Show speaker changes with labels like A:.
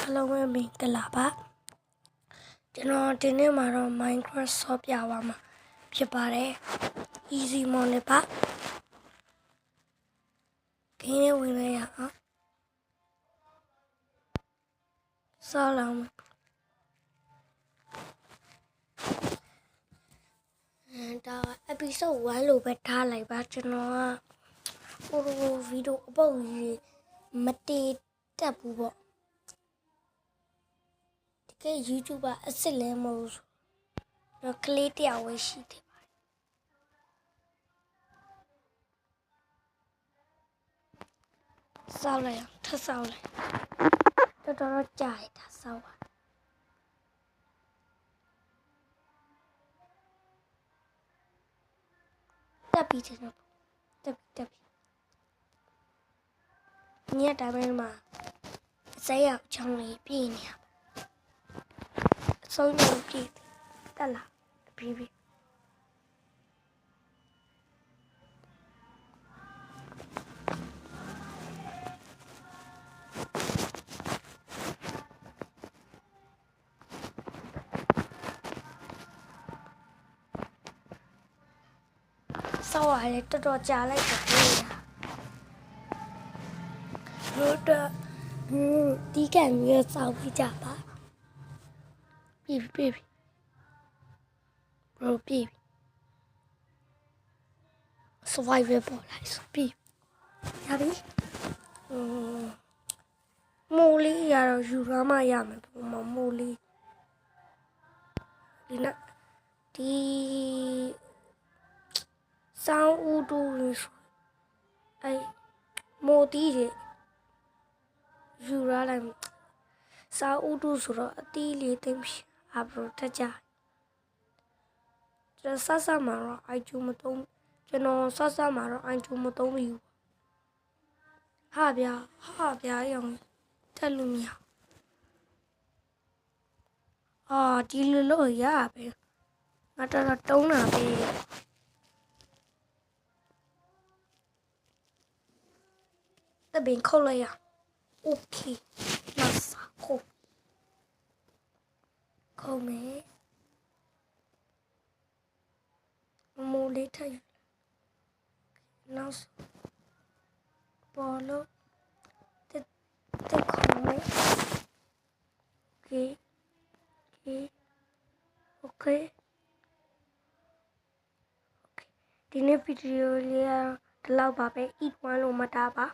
A: အားလုံးပဲမင်္ဂလာပါကျွန်တော်ဒီနေ့မှာတော့ Minecraft ဆော့ပြပါမှာဖြစ်ပါတယ် easy mode နဲ့ပါခင်းနေဝင်လိုက်ရအောင်ဆော့လာမယ်ဒါ episode 1လို့ပဲထားလိုက်ပါကျွန်တော်ကဟိုဗီဒီယိုအပုတ်ကြီးမတေးတက်ဘူးပေါ့ဒီက YouTuber အစ်စ်လည်းမဟုတ်ဘူးတော့ကလေးတယောက်ဝယ်ရှိတယ်ဆောက်လိုက်အောင်ထပ်ဆောက်လိုက်တော်တော်ကြာရတာဆောက်ပါတက်ပြီးတယ်နော်တက်ပြီးညက်တိုင်းမှာဇက်ရောက်ချောင်းလေးပြည့်နေရအဆုံးတော့ပြည့်တက်လာပြီးဆောက်ရတယ်တော်တော်ကြာလိုက်တယ်လို့တော့ဒီကံမျိုးဆောက်ပြီးကြပါပြီဘရိုပြီ survival ပေါ်လိုက်ဆိုပြီရပြီမိုးလေးရတော့ယူရမှရမယ်ပုံမှန်မိုးလေးဒီနဲ့ဒီစောင်းဦးတူဆိုမိုးတီးတွေယူရလိုက်စောင်းဦးတူဆိုတော့အတီးလေးသိမ့်ဖြစ်အဘရိုတက်ကြကျွန်တော်ဆမှာတော့အိုက်ကျူမသုံးကျွန်တော်ဆမှာတော့အိုက်ကျူမသုံးဘူးဟာဗျာရောင်တက်လို့မရဒီလိုလို့ရပဲငါတော့တုံးတာပဲတပင်ခုတ်လိုက်ရโอเคလာစားခုတ်မယ်မိုးလေးထည့်နောက်ပေါ်လို့တက်ခုမယ်โอเคဒီနေ့ဗီဒီယိုလေးဒီလောက်ပါပဲ eat one လို့မတားပါ